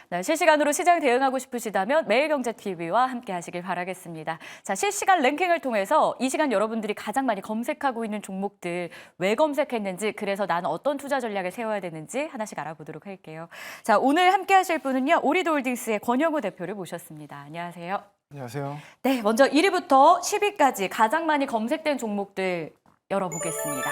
네, 실시간으로 시장 대응하고 싶으시다면 매일경제TV와 함께 하시길 바라겠습니다. 자, 실시간 랭킹을 통해서 이 시간 여러분들이 가장 많이 검색하고 있는 종목들 왜 검색했는지, 그래서 나는 어떤 투자 전략을 세워야 되는지 하나씩 알아보도록 할게요. 자, 오늘 함께 하실 분은요, 오리드홀딩스의 권영우 대표를 모셨습니다. 안녕하세요. 안녕하세요. 네, 먼저 1위부터 10위까지 가장 많이 검색된 종목들 열어보겠습니다.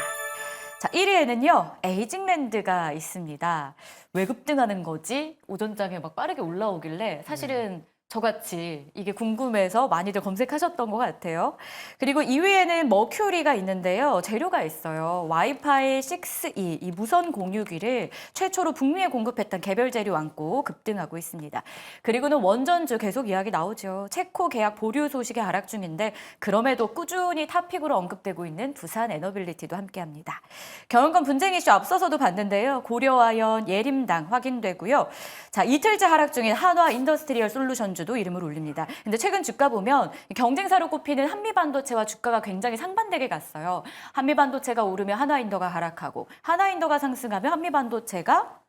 자, 1위에는요, 에이징랜드가 있습니다. 왜 급등하는 거지? 오전장에 막 빠르게 올라오길래 사실은 저같이 이게 궁금해서 많이들 검색하셨던 것 같아요. 그리고 2위에는 머큐리가 있는데요. 재료가 있어요. 와이파이 6E, 이 무선 공유기를 최초로 북미에 공급했던 개별 재료 안고 급등하고 있습니다. 그리고는 원전주 계속 이야기 나오죠. 체코 계약 보류 소식이 하락 중인데 그럼에도 꾸준히 탑픽으로 언급되고 있는 두산 에너빌리티도 함께합니다. 경영권 분쟁 이슈 앞서서도 봤는데요. 고려아연, 예림당 확인되고요. 자, 이틀째 하락 중인 한화 인더스트리얼 솔루션주도 이름을 올립니다. 근데 최근 주가 보면 경쟁사로 꼽히는 한미반도체와 주가가 굉장히 상반되게 갔어요. 한미반도체가 오르면 한화인더가 하락하고 한화인더가 상승하면 한미반도체가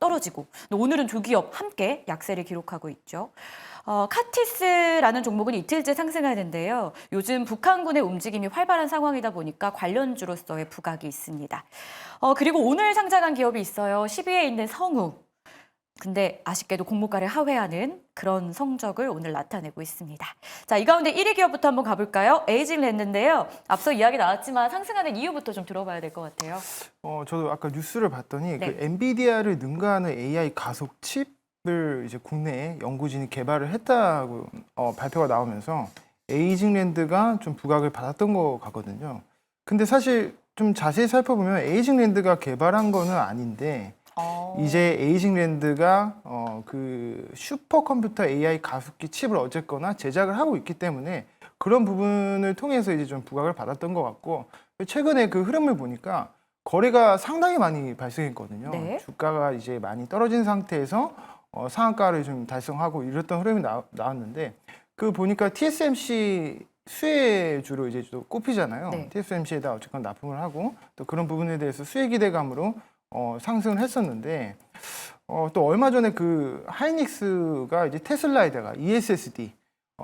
떨어지고, 오늘은 두 기업 함께 약세를 기록하고 있죠. 카티스라는 종목은 이틀째 상승하는데요. 요즘 북한군의 움직임이 활발한 상황이다 보니까 관련주로서의 부각이 있습니다. 그리고 오늘 상장한 기업이 있어요. 10위에 있는 성우. 근데 아쉽게도 공모가를 하회하는 그런 성적을 오늘 나타내고 있습니다. 자, 이 가운데 1위 기업부터 한번 가볼까요? 에이징랜드인데요. 앞서 이야기 나왔지만 상승하는 이유부터 좀 들어봐야 될 것 같아요. 저도 아까 뉴스를 봤더니 네. 그 엔비디아를 능가하는 AI 가속 칩을 이제 국내에 연구진이 개발을 했다고 발표가 나오면서 에이징랜드가 좀 부각을 받았던 것 같거든요. 근데 사실 좀 자세히 살펴보면 에이징랜드가 개발한 거는 아닌데 이제 에이징랜드가 그 슈퍼컴퓨터 AI 가속기 칩을 어쨌거나 제작을 하고 있기 때문에 그런 부분을 통해서 이제 좀 부각을 받았던 것 같고, 최근에 그 흐름을 보니까 거래가 상당히 많이 발생했거든요. 네. 주가가 이제 많이 떨어진 상태에서 상한가를 좀 달성하고 이랬던 흐름이 나왔는데, 그 보니까 TSMC 수혜주로 이제 또 꼽히잖아요. 네. TSMC에다 어쨌거나 납품을 하고 또 그런 부분에 대해서 수혜 기대감으로 상승을 했었는데, 또 얼마 전에 그 하이닉스가 이제 테슬라에다가 ESSD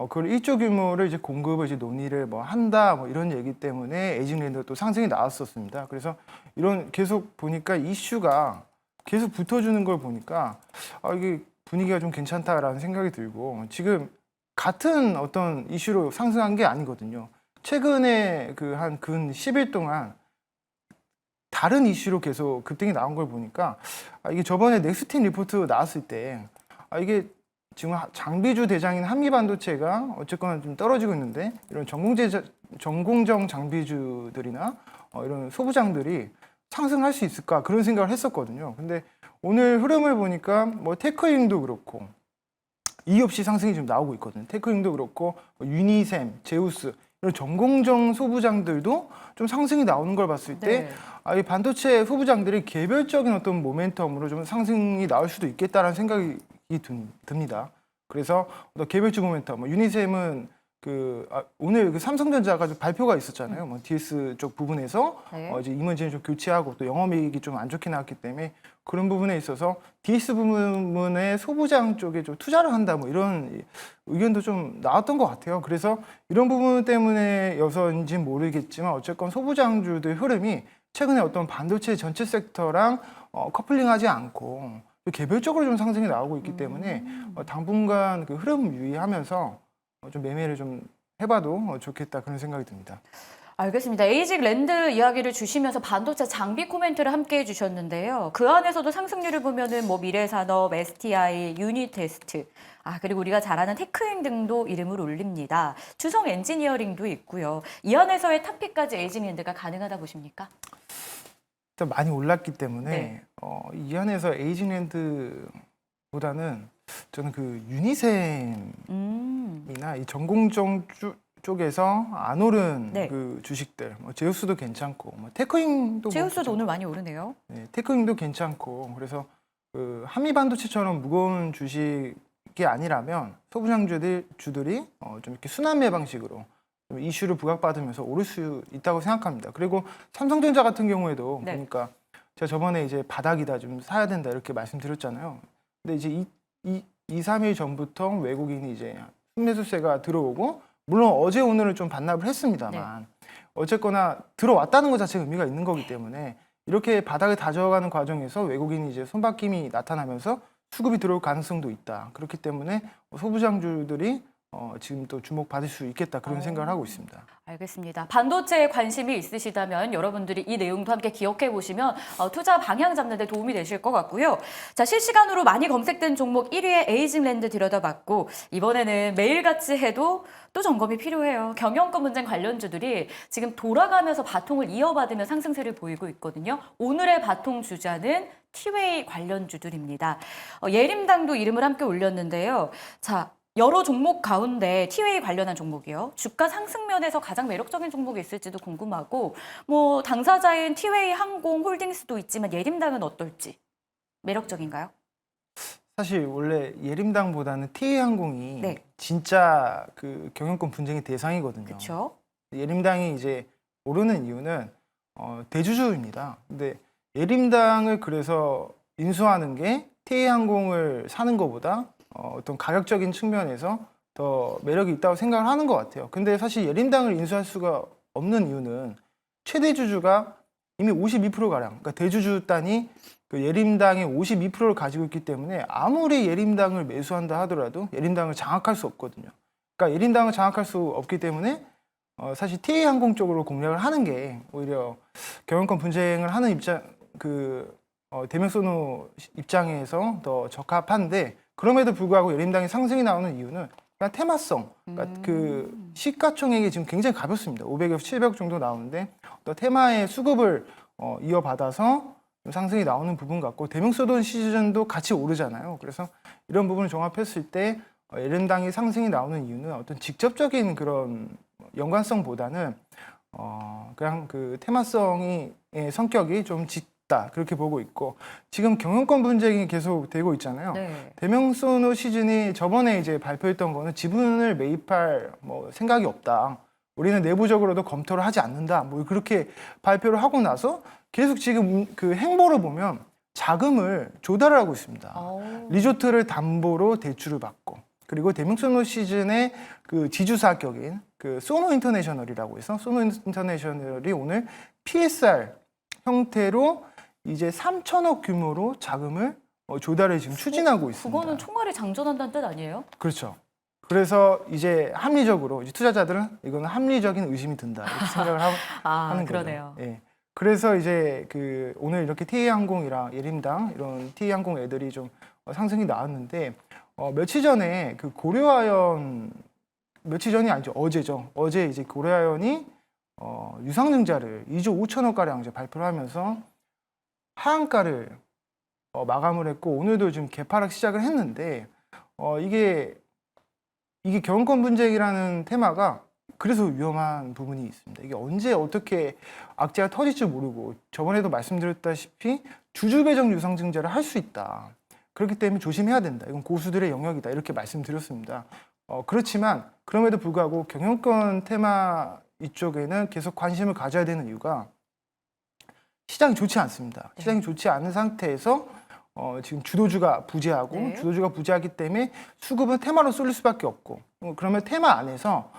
그 1조 규모를 이제 공급을 이제 논의를 뭐 한다 뭐 이런 얘기 때문에 에이징랜드가 또 상승이 나왔었습니다. 그래서 이런 계속 보니까 이슈가 계속 붙어주는 걸 보니까 이게 분위기가 좀 괜찮다라는 생각이 들고, 지금 같은 어떤 이슈로 상승한 게 아니거든요. 최근에 그 한 근 10일 동안 다른 이슈로 계속 급등이 나온 걸 보니까 이게 저번에 넥스틴 리포트 나왔을 때 이게 지금 장비주 대장인 한미반도체가 어쨌거나 좀 떨어지고 있는데 이런 전공정 장비주들이나 이런 소부장들이 상승할 수 있을까 그런 생각을 했었거든요. 근데 오늘 흐름을 보니까 뭐 테크윙도 그렇고 이유 없이 상승이 좀 나오고 있거든요. 테크윙도 그렇고 유니셈, 제우스 이런 전공정 소부장들도 좀 상승이 나오는 걸 봤을 때 이 반도체 소부장들이 개별적인 어떤 모멘텀으로 좀 상승이 나올 수도 있겠다라는 생각이 듭니다. 그래서 개별주 모멘텀, 유니셈은 오늘 그 삼성전자가 좀 발표가 있었잖아요. 뭐 DS 쪽 부분에서 이제 임원진을 좀 교체하고 또 영업이익이 좀 안 좋게 나왔기 때문에 그런 부분에 있어서 DS 부분에 소부장 쪽에 좀 투자를 한다 뭐 이런 의견도 좀 나왔던 것 같아요. 그래서 이런 부분 때문에 여서인지는 모르겠지만 어쨌건 소부장주들 흐름이 최근에 어떤 반도체 전체 섹터랑 커플링하지 않고 개별적으로 좀 상승이 나오고 있기 때문에 당분간 그 흐름 유의하면서 좀 매매를 좀 해봐도 좋겠다 그런 생각이 듭니다. 알겠습니다. 에이징랜드 이야기를 주시면서 반도체 장비 코멘트를 함께 해주셨는데요. 그 안에서도 상승률을 보면은 뭐 미래산업, STI, 유니테스트, 그리고 우리가 잘 아는 테크행 등도 이름을 올립니다. 주성 엔지니어링도 있고요. 이 안에서의 탑픽까지 에이징랜드가 가능하다 보십니까? 일단 많이 올랐기 때문에 이 안에서 에이징랜드보다는 저는 그 유니셈이나 이 전공정 쪽에서 안 오른 그 주식들, 뭐 제우스도 괜찮고, 뭐 테크잉도 제우스도 오늘 많이 오르네요. 네, 테크잉도 괜찮고, 그래서 그 한미 반도체처럼 무거운 주식이 아니라면 소부장주들이 좀 이렇게 순환매 방식으로 좀 이슈를 부각받으면서 오를 수 있다고 생각합니다. 그리고 삼성전자 같은 경우에도 보니까 제가 저번에 이제 바닥이다 좀 사야 된다 이렇게 말씀드렸잖아요. 근데 이제 2, 3일 전부터 외국인이 이제 순매수세가 들어오고 물론 어제 오늘은 좀 반납을 했습니다만 어쨌거나 들어왔다는 것 자체가 의미가 있는 거기 때문에 이렇게 바닥을 다져가는 과정에서 외국인이 이제 손바뀜이 나타나면서 수급이 들어올 가능성도 있다. 그렇기 때문에 소부장주들이 지금 또 주목받을 수 있겠다 그런 생각을 하고 있습니다. 알겠습니다. 반도체에 관심이 있으시다면 여러분들이 이 내용도 함께 기억해 보시면 투자 방향 잡는 데 도움이 되실 것 같고요. 자, 실시간으로 많이 검색된 종목 1위의 에이징랜드 들여다봤고 이번에는 매일같이 해도 또 점검이 필요해요. 경영권 분쟁 관련주들이 지금 돌아가면서 바통을 이어받으며 상승세를 보이고 있거든요. 오늘의 바통 주자는 티웨이 관련주들입니다. 예림당도 이름을 함께 올렸는데요. 자, 여러 종목 가운데 티웨이 관련한 종목이요. 주가 상승 면에서 가장 매력적인 종목이 있을지도 궁금하고 뭐 당사자인 티웨이 항공 홀딩스도 있지만 예림당은 어떨지 매력적인가요? 사실 원래 예림당보다는 티웨이항공이 네. 진짜 그 경영권 분쟁의 대상이거든요. 그렇죠. 예림당이 이제 오르는 이유는 대주주입니다. 근데 예림당을 그래서 인수하는 게 티웨이항공을 사는 것보다 어떤 가격적인 측면에서 더 매력이 있다고 생각을 하는 것 같아요. 근데 사실 예림당을 인수할 수가 없는 이유는 최대 주주가 이미 52%가량, 그러니까 대주주단이 그 예림당의 52%를 가지고 있기 때문에 아무리 예림당을 매수한다 하더라도 예림당을 장악할 수 없거든요. 그러니까 예림당을 장악할 수 없기 때문에 사실 티웨이항공 쪽으로 공략을 하는 게 오히려 경영권 분쟁을 하는 입장, 대명소노 입장에서 더 적합한데 그럼에도 불구하고 예림당의 상승이 나오는 이유는 그냥 테마성, 그러니까 그 시가총액이 지금 굉장히 가볍습니다. 500억, 700억 정도 나오는데 또 테마의 수급을 이어받아서 상승이 나오는 부분 같고 대명소돈 시즌도 같이 오르잖아요. 그래서 이런 부분을 종합했을 때 예림당이 상승이 나오는 이유는 어떤 직접적인 그런 연관성보다는 그냥 그 테마성의 성격이 좀 짙다 그렇게 보고 있고 지금 경영권 분쟁이 계속 되고 있잖아요. 네. 대명소노 시즌이 저번에 이제 발표했던 거는 지분을 매입할 생각이 없다. 우리는 내부적으로도 검토를 하지 않는다. 뭐 그렇게 발표를 하고 나서 계속 지금 그 행보를 보면 자금을 조달을 하고 있습니다. 리조트를 담보로 대출을 받고 그리고 대명소노 시즌의 그 지주사격인 그 소노 인터내셔널이라고 해서 소노 인터내셔널이 오늘 PSR 형태로 이제 3천억 규모로 자금을 조달을 지금 추진하고 있습니다. 그거는 총알이 장전한다는 뜻 아니에요? 그렇죠. 그래서 이제 합리적으로 이제 투자자들은 이거는 합리적인 의심이 든다 이렇게 생각을 하는 그러네요. 거죠. 예. 그래서 이제 그 오늘 이렇게 티웨이항공이랑 예림당 이런 티웨이항공 애들이 좀 상승이 나왔는데 며칠 전에 그 고려아연 며칠 전이 아니죠 어제죠. 어제 이제 고려아연이 유상증자를 2조 5천억 가량 이제 발표를 하면서 하한가를 마감을 했고 오늘도 지금 개파락 시작을 했는데 이게 경영권 분쟁이라는 테마가 그래서 위험한 부분이 있습니다. 이게 언제 어떻게 악재가 터질지 모르고 저번에도 말씀드렸다시피 주주 배정 유상증자를 할 수 있다. 그렇기 때문에 조심해야 된다. 이건 고수들의 영역이다. 이렇게 말씀드렸습니다. 그렇지만 그럼에도 불구하고 경영권 테마 이쪽에는 계속 관심을 가져야 되는 이유가 시장이 좋지 않습니다. 시장이 좋지 않은 상태에서 지금 주도주가 부재하고 네. 주도주가 부재하기 때문에 수급은 테마로 쏠릴 수밖에 없고 그러면 테마 안에서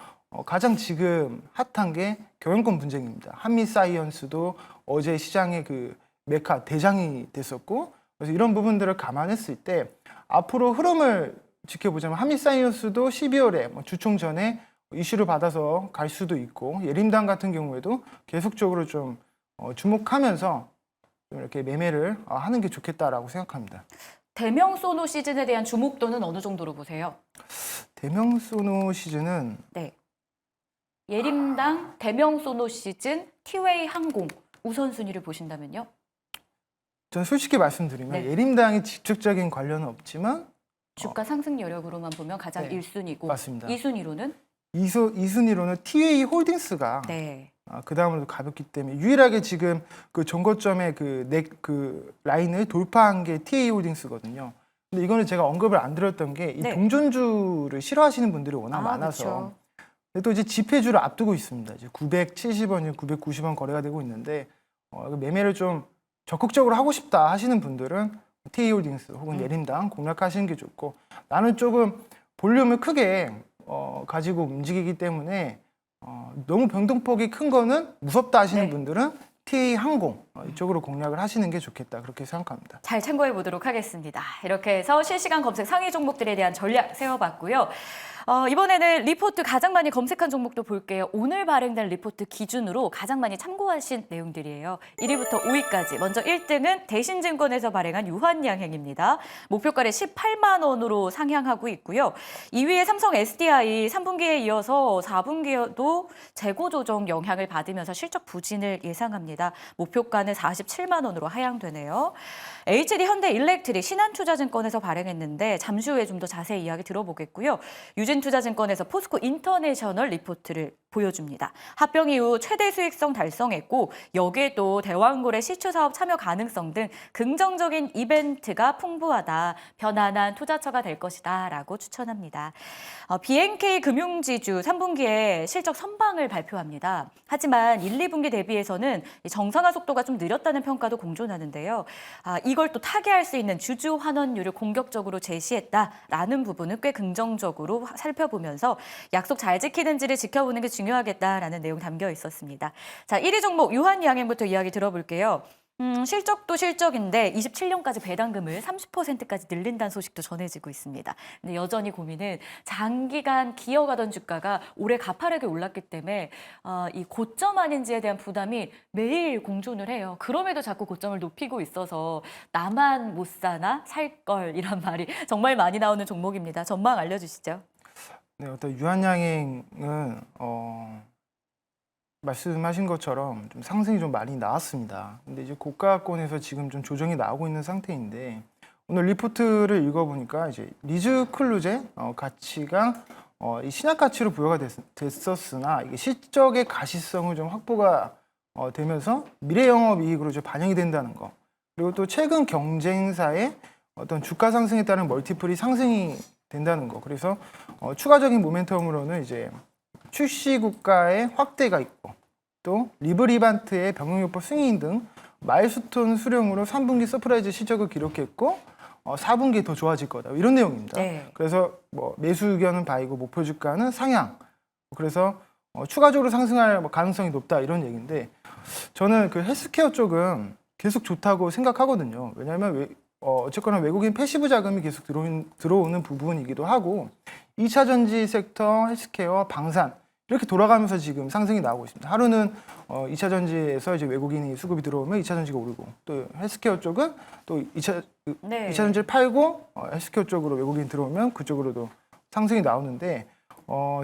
가장 지금 핫한 게 경영권 분쟁입니다. 한미사이언스도 어제 시장의 그 메카 대장이 됐었고 그래서 이런 부분들을 감안했을 때 앞으로 흐름을 지켜보자면 한미사이언스도 12월에 주총 전에 이슈를 받아서 갈 수도 있고 예림당 같은 경우에도 계속적으로 좀 주목하면서 좀 이렇게 매매를 하는 게 좋겠다라고 생각합니다. 대명소노 시즌에 대한 주목도는 어느 정도로 보세요? 대명소노 시즌은 네. 예림당, 대명소노 시즌, 티웨이 항공 우선순위를 보신다면요? 저는 솔직히 말씀드리면 네. 예림당이 직접적인 관련은 없지만 주가 상승 여력으로만 보면 가장 네, 1순위고 맞습니다. 2순위로는 2순위로는 티웨이 홀딩스가 네. 그 다음으로 가볍기 때문에 유일하게 지금 그 전고점의 그 라인을 돌파한 게 티웨이 홀딩스거든요. 근데 이거는 제가 언급을 안 드렸던 게 이 네. 동전주를 싫어하시는 분들이 워낙 많아서 그쵸. 근데 또 이제 집회주를 앞두고 있습니다. 이제 970원, 990원 거래가 되고 있는데 매매를 좀 적극적으로 하고 싶다 하시는 분들은 TA홀딩스 혹은 예림당 공략하시는 게 좋고, 나는 조금 볼륨을 크게 가지고 움직이기 때문에 너무 변동폭이 큰 거는 무섭다 하시는 네. 분들은 TA항공 이쪽으로 공략을 하시는 게 좋겠다, 그렇게 생각합니다. 잘 참고해 보도록 하겠습니다. 이렇게 해서 실시간 검색 상위 종목들에 대한 전략 세워봤고요. 이번에는 리포트 가장 많이 검색한 종목도 볼게요. 오늘 발행된 리포트 기준으로 가장 많이 참고하신 내용들이에요. 1위부터 5위까지. 먼저 1등은 대신증권에서 발행한 유한양행입니다. 목표가를 18만 원으로 상향하고 있고요. 2위에 삼성 SDI 3분기에 이어서 4분기에도 재고 조정 영향을 받으면서 실적 부진을 예상합니다. 목표가는 47만 원으로 하향되네요. HD 현대일렉트릭 신한투자증권에서 발행했는데 잠시 후에 좀 더 자세히 이야기 들어보겠고요. 유진투자증권에서 포스코 인터내셔널 리포트를 보여줍니다. 합병 이후 최대 수익성 달성했고 여기에도 대왕고래 시추 사업 참여 가능성 등 긍정적인 이벤트가 풍부하다. 편안한 투자처가 될 것이다 라고 추천합니다. BNK 금융지주 3분기에 실적 선방을 발표합니다. 하지만 1, 2분기 대비해서는 정상화 속도가 좀 느렸다는 평가도 공존하는데요. 이걸 또 타개할 수 있는 주주 환원율을 공격적으로 제시했다라는 부분은 꽤 긍정적으로 살펴보면서 약속 잘 지키는지를 지켜보는 게 중요하겠다라는 내용 담겨 있었습니다. 자, 1위 종목 유한양행부터 이야기 들어볼게요. 실적도 실적인데 27년까지 배당금을 30%까지 늘린다는 소식도 전해지고 있습니다. 근데 여전히 고민은 장기간 기어가던 주가가 올해 가파르게 올랐기 때문에 이 고점 아닌지에 대한 부담이 매일 공존을 해요. 그럼에도 자꾸 고점을 높이고 있어서 나만 못 사나 살 걸 이란 말이 정말 많이 나오는 종목입니다. 전망 알려주시죠. 네, 어떤 유한양행은 말씀하신 것처럼 좀 상승이 좀 많이 나왔습니다. 근데 이제 고가권에서 지금 좀 조정이 나오고 있는 상태인데, 오늘 리포트를 읽어보니까 이제 리즈클루제 가치가 이 신약 가치로 부여가 됐었으나 이게 실적의 가시성을 좀 확보가 되면서 미래 영업 이익으로 좀 반영이 된다는 거. 그리고 또 최근 경쟁사의 어떤 주가 상승에 따른 멀티플이 상승이 된다는 거. 그래서 추가적인 모멘텀으로는 이제 출시 국가의 확대가 있고, 또 리브리반트의 병용요법 승인 등 마일스톤 수령으로 3분기 서프라이즈 실적을 기록했고 4분기 더 좋아질 거다, 이런 내용입니다. 네. 그래서 뭐 매수 의견은 바이고 목표 주가는 상향. 그래서 추가적으로 상승할 가능성이 높다, 이런 얘기인데, 저는 그 헬스케어 쪽은 계속 좋다고 생각하거든요. 왜냐하면 어쨌거나 외국인 패시브 자금이 계속 들어오는 부분이기도 하고, 2차 전지 섹터, 헬스케어, 방산 이렇게 돌아가면서 지금 상승이 나오고 있습니다. 하루는 2차 전지에서 이제 외국인이 수급이 들어오면 2차 전지가 오르고, 또 헬스케어 쪽은 또 2차 전지를 팔고 헬스케어 쪽으로 외국인이 들어오면 그쪽으로도 상승이 나오는데,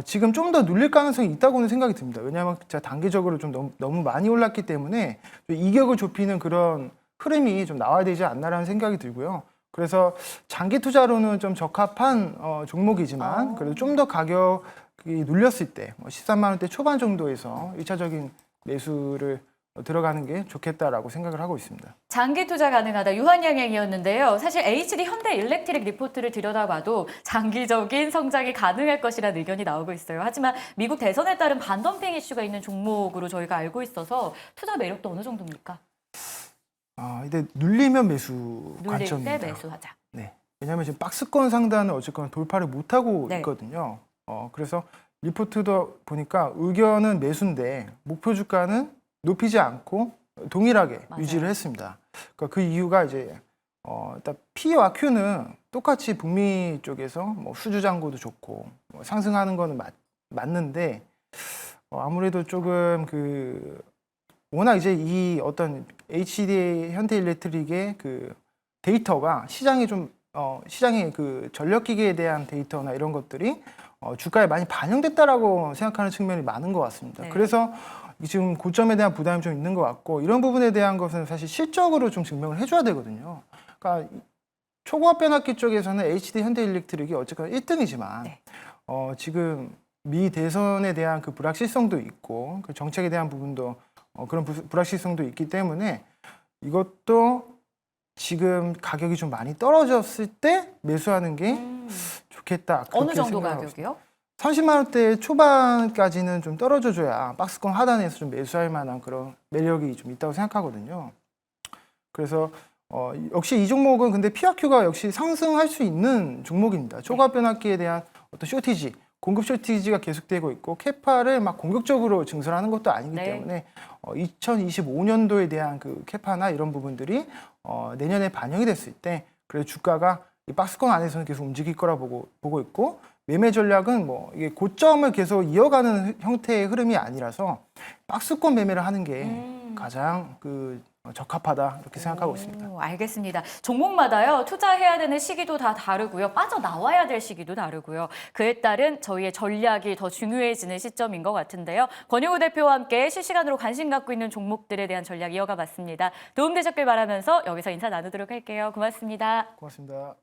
지금 좀 더 눌릴 가능성이 있다고는 생각이 듭니다. 왜냐하면 제가 단기적으로 좀 너무 많이 올랐기 때문에 이격을 좁히는 그런 흐름이 좀 나와야 되지 않나라는 생각이 들고요. 그래서 장기 투자로는 좀 적합한 종목이지만, 그래도 좀 더 가격이 눌렸을 때 13만 원대 초반 정도에서 1차적인 매수를 들어가는 게 좋겠다라고 생각을 하고 있습니다. 장기 투자 가능하다, 유한양행이었는데요. 사실 HD 현대일렉트릭 리포트를 들여다봐도 장기적인 성장이 가능할 것이라는 의견이 나오고 있어요. 하지만 미국 대선에 따른 반덤핑 이슈가 있는 종목으로 저희가 알고 있어서 투자 매력도 어느 정도입니까? 근데 눌리면 매수 눌릴 관점입니다. 때 매수하자. 네. 왜냐하면 지금 박스권 상단을 어쨌거나 돌파를 못하고 네. 있거든요. 그래서 리포트도 보니까 의견은 매수인데 목표 주가는 높이지 않고 동일하게 맞아요. 유지를 했습니다. 그러니까 그 이유가 이제 일단 P와 Q는 똑같이 북미 쪽에서 뭐 수주 잔고도 좋고 상승하는 거는 맞는데, 아무래도 조금 워낙 이제 이 어떤 HD 현대일렉트릭의 그 데이터가 시장에 시장의 그 전력기기에 대한 데이터나 이런 것들이 주가에 많이 반영됐다라고 생각하는 측면이 많은 것 같습니다. 네. 그래서 지금 고점에 대한 부담이 좀 있는 것 같고, 이런 부분에 대한 것은 사실 실적으로 좀 증명을 해줘야 되거든요. 그러니까 초고압 변압기 쪽에서는 HD 현대일렉트릭이 어쨌거나 1등이지만 네. 지금 미 대선에 대한 그 불확실성도 있고, 그 정책에 대한 부분도 그런 불확실성도 있기 때문에 이것도 지금 가격이 좀 많이 떨어졌을 때 매수하는 게 좋겠다. 어느 정도 생각하고 가격이요? 30만 원대 초반까지는 좀 떨어져줘야 박스권 하단에서 좀 매수할 만한 그런 매력이 좀 있다고 생각하거든요. 그래서 역시 이 종목은 근데 PRQ가 역시 상승할 수 있는 종목입니다. 초과 변압기에 대한 어떤 쇼티지, 공급 쇼티지가 계속되고 있고 캐파를 막 공격적으로 증설하는 것도 아니기 네. 때문에 2025년도에 대한 그 캐파나 이런 부분들이 내년에 반영이 됐을 때 그래도 주가가 이 박스권 안에서는 계속 움직일 거라 보고 있고 매매 전략은 뭐 이게 고점을 계속 이어가는 형태의 흐름이 아니라서 박스권 매매를 하는 게 가장 적합하다 이렇게 생각하고 있습니다. 알겠습니다. 종목마다요 투자해야 되는 시기도 다 다르고요, 빠져나와야 될 시기도 다르고요. 그에 따른 저희의 전략이 더 중요해지는 시점인 것 같은데요. 권영우 대표와 함께 실시간으로 관심 갖고 있는 종목들에 대한 전략 이어가 봤습니다. 도움되셨길 바라면서 여기서 인사 나누도록 할게요. 고맙습니다. 고맙습니다.